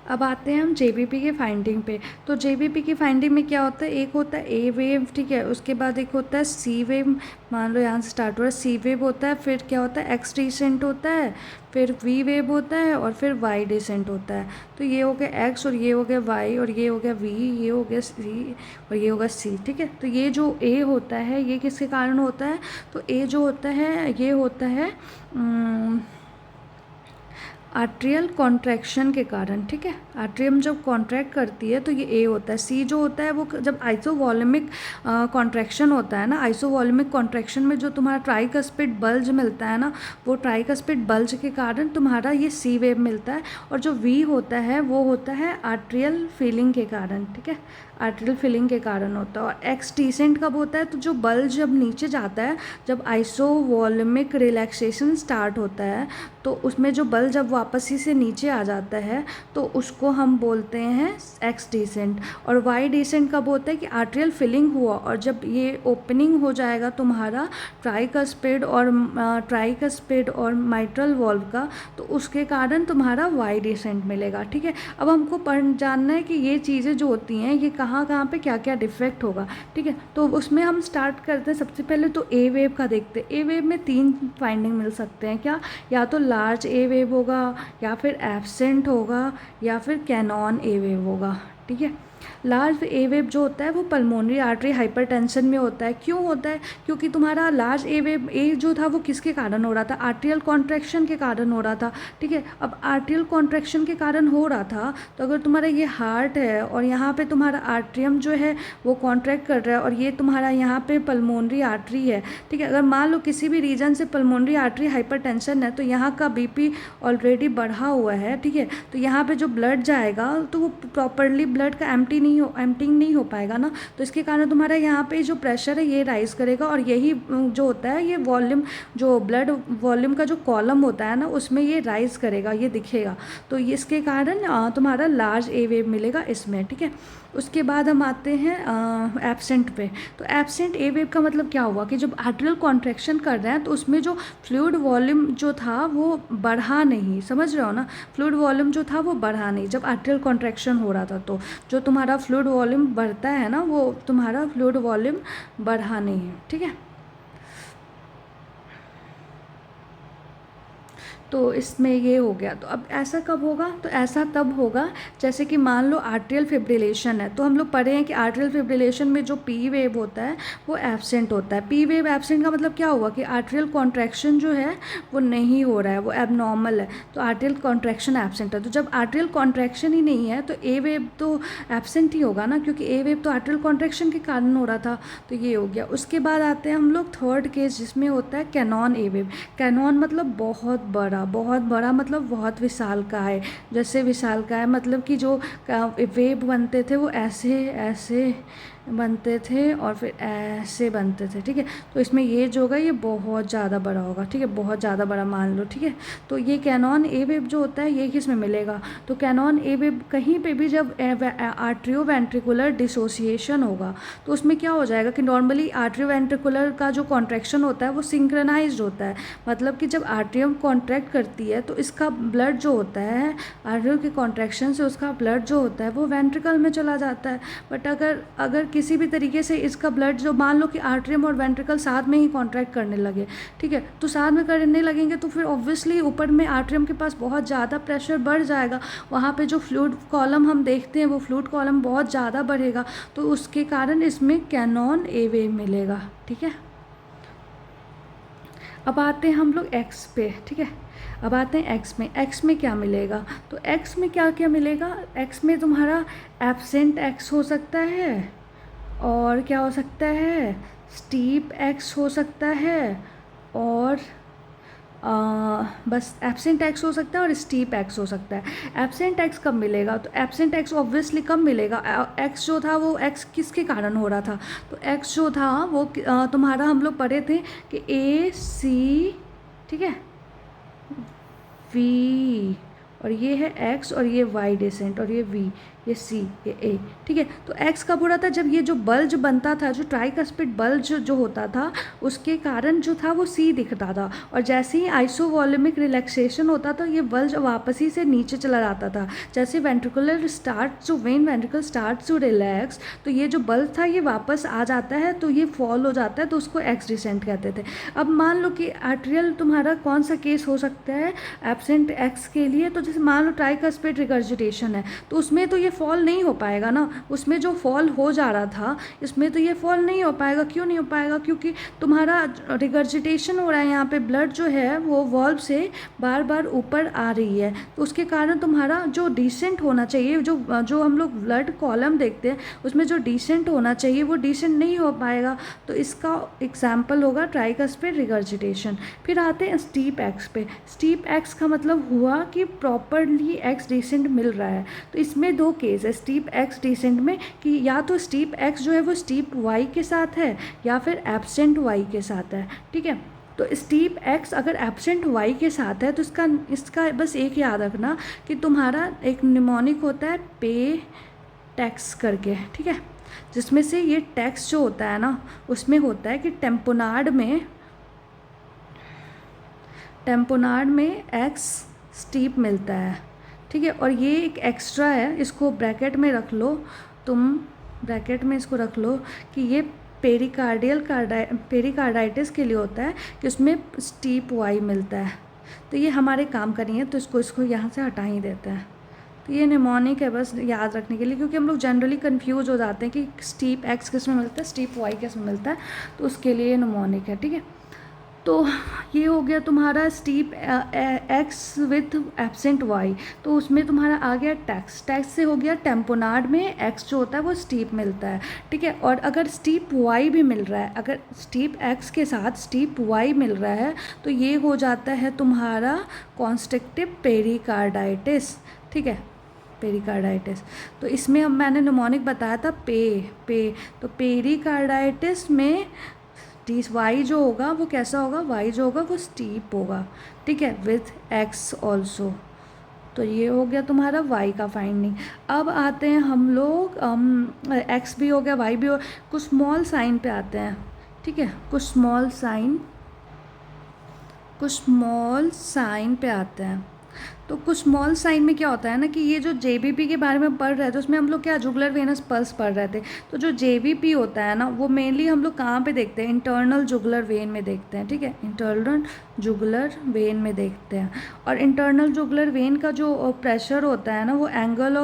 अब आते हैं हम जेबीपी के फाइंडिंग पे। तो जेबीपी की फाइंडिंग में क्या होता है, एक होता है ए वेव, ठीक है, उसके बाद एक होता है सी वेव, मान लो यहाँ से स्टार्ट हो रहा है, सी वेव होता है, फिर क्या होता है एक्स डिसेंट होता है, फिर वी वेव होता है, और फिर वाई डिसेंट होता है। तो ये हो गया एक्स, और ये हो गया वाई, और ये हो गया वी, ये हो गया सी, और ये होगा सी, ठीक है। तो ये जो ए होता है ये किसके कारण होता है, तो ए जो होता है ये होता है आर्ट्रियल कॉन्ट्रैक्शन के कारण, ठीक है। आर्ट्रियम जब कॉन्ट्रैक्ट करती है तो ये ए होता है। सी जो होता है वो जब आइसोवॉल्यूमिक कॉन्ट्रैक्शन होता है ना, आइसोवॉल्यूमिक कॉन्ट्रैक्शन में जो तुम्हारा ट्राइकस्पिड बल्ज मिलता है ना, वो ट्राइकस्पिड बल्ज के कारण तुम्हारा ये सी वेव मिलता है। और जो वी होता है वो होता है आर्ट्रियल फीलिंग के कारण, ठीक है, आर्ट्रियल फीलिंग के कारण होता है। और एक्स डिसेंट कब होता है, तो जो बल्ज जब नीचे जाता है, जब आइसोवॉल्यूमिक रिलैक्सेशन स्टार्ट होता है, तो उसमें जो बल्ब जब वापस ही से नीचे आ जाता है तो उसको हम बोलते हैं एक्स डिसेंट। और वाई डिसेंट कब होता है कि आर्ट्रियल फिलिंग हुआ और जब ये ओपनिंग हो जाएगा तुम्हारा ट्राइकस्पिड और माइट्रल वॉल्व का, तो उसके कारण तुम्हारा वाई डिसेंट मिलेगा, ठीक है। अब हमको जानना है कि ये चीज़ें जो होती हैं ये कहाँ कहाँ पे क्या क्या डिफेक्ट होगा, ठीक है। तो उसमें हम स्टार्ट करते हैं, सबसे पहले तो ए वेव का देखते हैं। ए वेव में 3 फाइंडिंग मिल सकते हैं, क्या, या तो लार्ज ए वेव होगा, या फिर एब्सेंट होगा, या फिर कैनॉन ए वेव होगा, ठीक है। लार्ज ए वेव जो होता है वो पल्मोनरी आर्टरी हाइपरटेंशन में होता है। क्यों होता है, क्योंकि तुम्हारा लार्ज ए वेव ए जो था वो किसके कारण हो रहा था, आर्ट्रियल कॉन्ट्रैक्शन के कारण हो रहा था, ठीक है। अब आर्ट्रियल कॉन्ट्रैक्शन के कारण हो रहा था, तो अगर तुम्हारा ये हार्ट है और यहाँ पे तुम्हारा आर्ट्रियम जो है वो कॉन्ट्रैक्ट कर रहा है, और ये तुम्हारा यहाँ पे पल्मोनरी आर्टरी है, ठीक है। अगर मान लो किसी भी रीजन से पल्मोनरी आर्टरी हाइपरटेंशन है, तो यहाँ का बीपी ऑलरेडी बढ़ा हुआ है, ठीक है। तो यहाँ पे जो ब्लड जाएगा तो वो प्रॉपरली ब्लड का एम्प्टिंग नहीं हो पाएगा ना, तो इसके कारण तुम्हारा यहाँ पे जो प्रेशर है ये राइज करेगा, और यही जो होता है ये वॉल्यूम, जो ब्लड वॉल्यूम का जो कॉलम होता है ना उसमें ये राइज करेगा, ये दिखेगा। तो इसके कारण तुम्हारा लार्ज ए वेव मिलेगा इसमें, ठीक है। उसके बाद हम आते हैं एब्सेंट पे। तो एब्सेंट ए वेव का मतलब क्या हुआ कि जब आर्ट्रियल कॉन्ट्रैक्शन कर रहे हैं तो उसमें जो फ्लूइड वॉल्यूम जो था वो बढ़ा नहीं, समझ रहे हो ना, फ्लूइड वॉल्यूम जो था वो बढ़ा नहीं जब आर्ट्रियल कॉन्ट्रैक्शन हो रहा था। तो जो तुम्हारा फ्लूइड वॉल्यूम बढ़ता है ना वो तुम्हारा फ्लूइड वॉल्यूम बढ़ा नहीं है, ठीक है। तो इसमें ये हो गया। तो अब ऐसा कब होगा, तो ऐसा तब होगा जैसे कि मान लो आर्ट्रियल फिब्रिलेशन है। तो हम लोग पढ़े हैं कि आर्ट्रियल फिब्रिलेशन में जो पी वेव होता है वो एब्सेंट होता है। पी वेव एब्सेंट का मतलब क्या हुआ कि आर्ट्रियल कॉन्ट्रैक्शन जो है वो नहीं हो रहा है, वो एबनॉर्मल है, तो आर्ट्रियल कॉन्ट्रैक्शन एब्सेंट है। तो जब आर्ट्रियल कॉन्ट्रैक्शन ही नहीं है तो ए वेव तो एब्सेंट ही होगा ना, क्योंकि ए वेव तो आर्ट्रियल कॉन्ट्रैक्शन के कारण हो रहा था। तो ये हो गया। उसके बाद आते हैं हम लोग थर्ड केस जिसमें होता है कैनॉन ए वेव। कैनॉन मतलब बहुत बड़ा, बहुत बड़ा मतलब बहुत विशालकाय। जैसे विशालकाय मतलब कि जो वेव बनते थे वो ऐसे ऐसे बनते थे और फिर ऐसे बनते थे, ठीक है। तो इसमें ये जो होगा ये बहुत ज़्यादा बड़ा होगा, ठीक है, बहुत ज़्यादा बड़ा मान लो, ठीक है। तो ये कैनॉन ए वेव जो होता है ये किस में मिलेगा, तो कैनॉन ए वेव कहीं पे भी जब आर्ट्रियोवेंट्रिकुलर डिसोसिएशन होगा तो उसमें क्या हो जाएगा कि नॉर्मली आर्ट्रियोवेंट्रिकुलर का जो कॉन्ट्रैक्शन होता है वो सिंक्रोनाइज्ड होता है। मतलब कि जब आर्ट्रियम कॉन्ट्रैक्ट करती है तो इसका ब्लड जो होता है आर्ट्रियो के कॉन्ट्रैक्शन से उसका ब्लड जो होता है वो वेंट्रिकल में चला जाता है। बट अगर किसी भी तरीके से इसका ब्लड जो, मान लो कि आर्ट्रियम और वेंट्रिकल साथ में ही कॉन्ट्रैक्ट करने लगे, ठीक है, तो साथ में करने लगेंगे तो फिर ऑब्वियसली ऊपर में आर्ट्रियम के पास बहुत ज़्यादा प्रेशर बढ़ जाएगा। वहाँ पे जो फ्लूइड कॉलम हम देखते हैं वो फ्लूइड कॉलम बहुत ज़्यादा बढ़ेगा, तो उसके कारण इसमें कैनॉन ए वेव मिलेगा, ठीक है। अब आते हैं हम लोग एक्स पे, ठीक है। अब आते हैं एक्स में। एक्स में क्या मिलेगा, तो एक्स में क्या क्या मिलेगा, एक्स में तुम्हारा एब्सेंट एक्स हो सकता है, और क्या हो सकता है, स्टीप एक्स हो सकता है, और बस एब्सेंट एक्स हो सकता है और स्टीप एक्स हो सकता है। एब्सेंट एक्स कब मिलेगा, तो एब्सेंट एक्स ऑब्वियसली कब मिलेगा, एक्स जो था वो एक्स किसके कारण हो रहा था, तो एक्स जो था वो तुम्हारा हम लोग पढ़े थे कि ए सी, ठीक है, वी और ये है एक्स और ये वाई डिसेंट और ये वी, ये सी, ये ए, ठीक है। तो एक्स कब हो रहा था, जब ये जो बल्ज बनता था, जो ट्राइकस्पिड बल्ज जो होता था उसके कारण जो था वो सी दिखता था, और जैसे ही आइसोवॉल्यूमिक रिलैक्सेशन होता था ये बल्ज वापस ही से नीचे चला जाता था। जैसे वेंट्रिकुलर स्टार्ट जो when ventricle start to relax, तो ये जो बल्ज था ये वापस आ जाता है, तो ये फॉल हो जाता है, तो उसको एक्स डिसेंट कहते थे। अब मान लो कि आर्टेरियल तुम्हारा कौन सा केस हो सकता है एब्सेंट एक्स के लिए, तो जैसे मान लो ट्राइकस्पिड रिगर्जिटेशन है, तो उसमें तो ये फॉल नहीं हो पाएगा ना, उसमें जो फॉल हो जा रहा था इसमें तो ये फॉल नहीं हो पाएगा। क्यों नहीं हो पाएगा, क्योंकि तुम्हारा रिगर्जिटेशन हो रहा है, यहाँ पे ब्लड जो है वो वॉल्व से बार बार ऊपर आ रही है, तो उसके कारण तुम्हारा जो डिसेंट होना चाहिए, जो हम लोग ब्लड कॉलम देखते हैं उसमें जो डिसेंट होना चाहिए वो डिसेंट नहीं हो पाएगा। तो इसका एग्जाम्पल होगा ट्राइकस्पिड रिगर्जिटेशन। फिर आते हैं स्टीप एक्स पे। स्टीप एक्स का मतलब हुआ कि प्रॉपरली एक्स डिसेंट मिल रहा है। तो इसमें दो केस है स्टीप एक्स डिसेंट में, कि या तो स्टीप एक्स जो है वो स्टीप वाई के साथ है या फिर एब्सेंट वाई के साथ है, ठीक है। तो स्टीप एक्स अगर एब्सेंट वाई के साथ है तो इसका बस एक याद रखना कि तुम्हारा एक निमोनिक होता है पे टैक्स करके, ठीक है, जिसमें से ये टैक्स जो होता है ना उसमें होता है कि टेम्पोनार्ड में एक्स स्टीप मिलता है, ठीक है। और ये एक एक्स्ट्रा है, इसको ब्रैकेट में रख लो, तुम ब्रैकेट में इसको रख लो कि ये पेरिकार्डाइटिस के लिए होता है कि उसमें स्टीप वाई मिलता है। तो ये हमारे काम का नहीं है, तो इसको यहाँ से हटा ही देते हैं। तो ये निमोनिक है, बस याद रखने के लिए, क्योंकि हम लोग जनरली कंफ्यूज हो जाते हैं कि स्टीप एक्स किस में मिलता है, स्टीप वाई किस में मिलता है, तो उसके लिए ये निमोनिक है, ठीक है। तो ये हो गया तुम्हारा steep X with absent Y, तो उसमें तुम्हारा आ गया टैक्स से हो गया टेम्पोनार्ड में एक्स जो होता है वो स्टीप मिलता है, ठीक है। और अगर स्टीप वाई भी मिल रहा है, अगर स्टीप एक्स के साथ स्टीप वाई मिल रहा है तो ये हो जाता है तुम्हारा कॉन्स्ट्रिक्टिव पेरिकार्डाइटिस, ठीक है, पेरिकार्डाइटिस। तो इसमें अब मैंने निमोनिक बताया था तो पेरिकार्डाइटिस में वाई जो होगा वो कैसा होगा, वाई जो होगा वो स्टीप होगा, ठीक है, विथ एक्स ऑल्सो। तो ये हो गया तुम्हारा वाई का फाइंडिंग। अब आते हैं हम लोग एक्स भी हो गया वाई भी हो, कुछ स्मॉल साइन पे आते हैं, ठीक है, कुछ स्मॉल साइन पे आते हैं। तो कुछ स्मॉल साइन में क्या होता है ना कि ये जो जेबीपी के बारे में पढ़ रहे थे उसमें हम लोग क्या जुगलर वेनस पल्स पढ़ रहे थे। तो जो जेबीपी होता है ना वो मेनली हम लोग कहाँ पे देखते हैं, इंटरनल जुगलर वेन में देखते हैं, ठीक है, इंटरनल जुगलर वेन में देखते हैं। और इंटरनल जुगलर वेन का जो प्रेशर होता है ना वो एंगल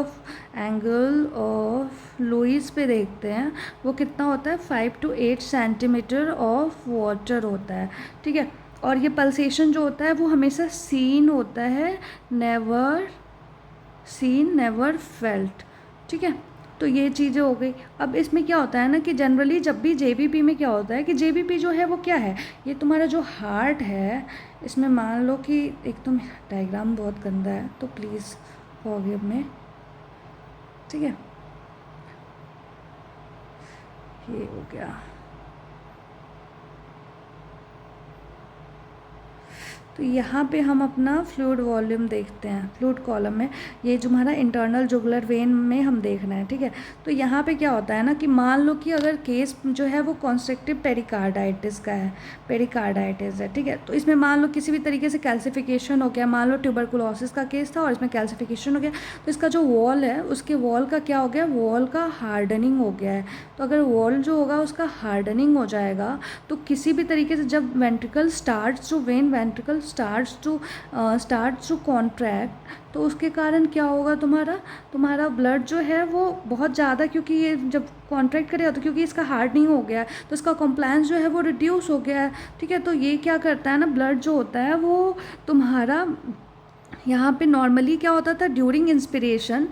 ऑफ लुईस पे देखते हैं, वो कितना होता है 5 to 8 सेंटीमीटर ऑफ वाटर होता है, ठीक है। और ये पल्सेशन जो होता है वो हमेशा सीन होता है, नेवर फेल्ट, ठीक है। तो ये चीज़ें हो गई। अब इसमें क्या होता है ना कि जनरली जब भी जेबीपी में क्या होता है कि जेबीपी जो है वो क्या है, ये तुम्हारा जो हार्ट है, इसमें मान लो कि एक तो डायग्राम बहुत गंदा है तो प्लीज़ फॉरगिव मी, ठीक है, ये हो गया। तो यहाँ पे हम अपना फ्लूइड वॉल्यूम देखते हैं, फ्लूइड कॉलम में ये जो हमारा इंटरनल जुगुलर वेन में हम देख रहे हैं, ठीक है। तो यहाँ पे क्या होता है ना कि मान लो कि अगर केस जो है वो कॉन्स्ट्रिक्टिव पेरिकार्डाइटिस का है, पेरिकार्डाइटिस है, ठीक है। तो इसमें मान लो किसी भी तरीके से कैल्सिफिकेशन हो गया, मान लो ट्यूबरकुलोसिस का केस था और इसमें कैल्सिफिकेशन हो गया, तो इसका जो वॉल है उसके वॉल का क्या हो गया, वॉल का हार्डनिंग हो गया है। तो अगर वॉल जो होगा उसका हार्डनिंग हो जाएगा तो किसी भी तरीके से जब ventricle starts to when ventricle starts to contract, तो उसके कारण क्या होगा, तुम्हारा ब्लड जो है वो बहुत ज़्यादा, क्योंकि ये जब कॉन्ट्रैक्ट करेगा तो क्योंकि इसका हार्डनिंग हो गया है तो इसका कॉम्प्लायंस जो है वो रिड्यूस हो गया है, ठीक है। तो ये क्या करता है ना, ब्लड जो होता है वो तुम्हारा यहाँ पे नॉर्मली क्या होता था ड्यूरिंग इंस्पिरेशन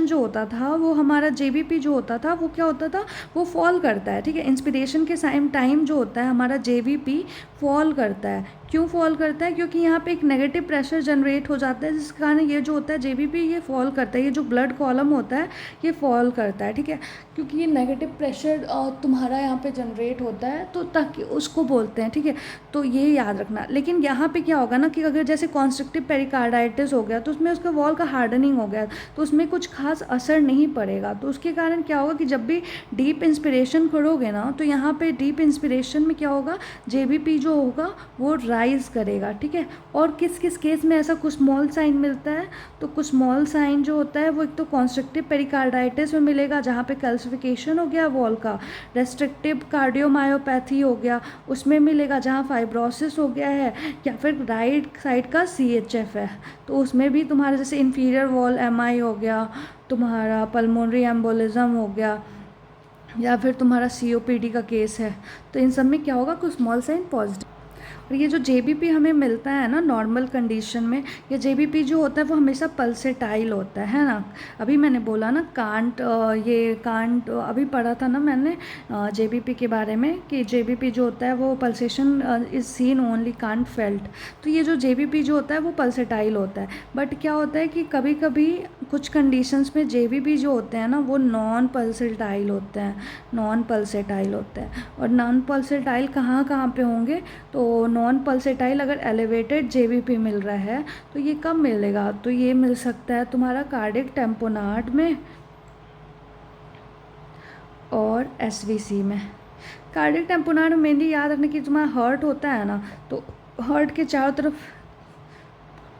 जो होता था वो हमारा जेबीपी जो होता था वो क्या होता था, वो फॉल करता है, ठीक है। इंस्पिरेशन के टाइम जो होता है हमारा जेबीपी फॉल करता है। क्यों फॉल करता है, क्योंकि यहाँ पे एक नेगेटिव प्रेशर जनरेट हो जाता है जिसके कारण ये जो होता है जेबीपी ये फॉल करता है, ये जो ब्लड कॉलम होता है ये फॉल करता है, ठीक है। क्योंकि ये नेगेटिव प्रेशर तुम्हारा यहाँ पे जनरेट होता है तो ताकि उसको बोलते हैं, ठीक है। तो ये याद रखना। लेकिन यहाँ पे क्या होगा ना कि अगर जैसे कॉन्स्ट्रिक्टिव कॉन्स्ट्रिक्टिव पेरिकार्डाइटिस हो गया तो उसमें उसका वॉल का हार्डनिंग हो गया तो उसमें कुछ खास असर नहीं पड़ेगा। तो उसके कारण क्या होगा कि जब भी डीप इंस्पिरेशन करोगे ना तो यहाँ पे डीप इंस्पिरेशन में क्या होगा, जेबीपी जो होगा वो राइज करेगा, ठीक है। और किस किस केस में ऐसा कुछ स्मॉल साइन मिलता है, तो कुछ स्मॉल साइन जो होता है वो एक तो कॉन्स्ट्रिक्टिव पेरिकार्डाइटिस में मिलेगा जहाँ पे कैल्सिफिकेशन हो गया वॉल का, रेस्ट्रिक्टिव कार्डियोमायोपैथी हो गया उसमें मिलेगा जहाँ फाइब्रोसिस हो गया है, या फिर राइट साइड का CHF है तो उसमें भी तुम्हारा जैसे इन्फीरियर वॉल MI हो गया, तुम्हारा पल्मोनरी एम्बोलिज्म हो गया, या फिर तुम्हारा COPD का केस है, तो इन सब में क्या होगा, कुछ स्मॉल साइन पॉजिटिव। और ये जो जेबीपी हमें मिलता है ना नॉर्मल कंडीशन में, ये जेबीपी जो होता है वो हमेशा पल्सेटाइल होता है ना। अभी मैंने बोला ना कांट अभी पढ़ा था ना मैंने जेबीपी के बारे में कि जेबीपी जो होता है वो pulsation is seen only can't felt. तो ये जो जेबीपी जो होता है वो पल्सेटाइल होता है, बट क्या होता है कि कभी कभी कुछ कंडीशंस में जेबीपी जो होते हैं ना वो नॉन पल्सेटाइल होते हैं, नॉन पल्सेटाइल होते हैं। और नॉन पल्सेटाइल कहाँ कहाँ पे होंगे, तो नॉन पल्सेटाइल अगर एलिवेटेड जेबीपी मिल रहा है तो ये कब मिलेगा, तो ये मिल सकता है तुम्हारा कार्डियक टेम्पोनार्ड में और एसवीसी में। कार्डियक टेम्पोनार्ड में मेनली याद रखना कि तुम्हारा हार्ट होता है ना, तो हार्ट के चारों तरफ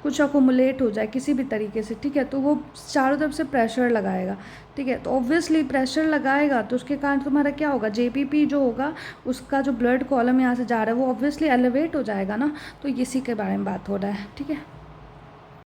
कुछ अकोमुलेट हो जाए किसी भी तरीके से, ठीक है, तो वो चारों तरफ से प्रेशर लगाएगा, ठीक है। तो ऑब्वियसली प्रेशर लगाएगा तो उसके कारण तुम्हारा क्या होगा, जेबीपी जो होगा उसका जो ब्लड कॉलम यहाँ से जा रहा है वो ऑब्वियसली एलिवेट हो जाएगा ना, तो इसी के बारे में बात हो रहा है, ठीक है।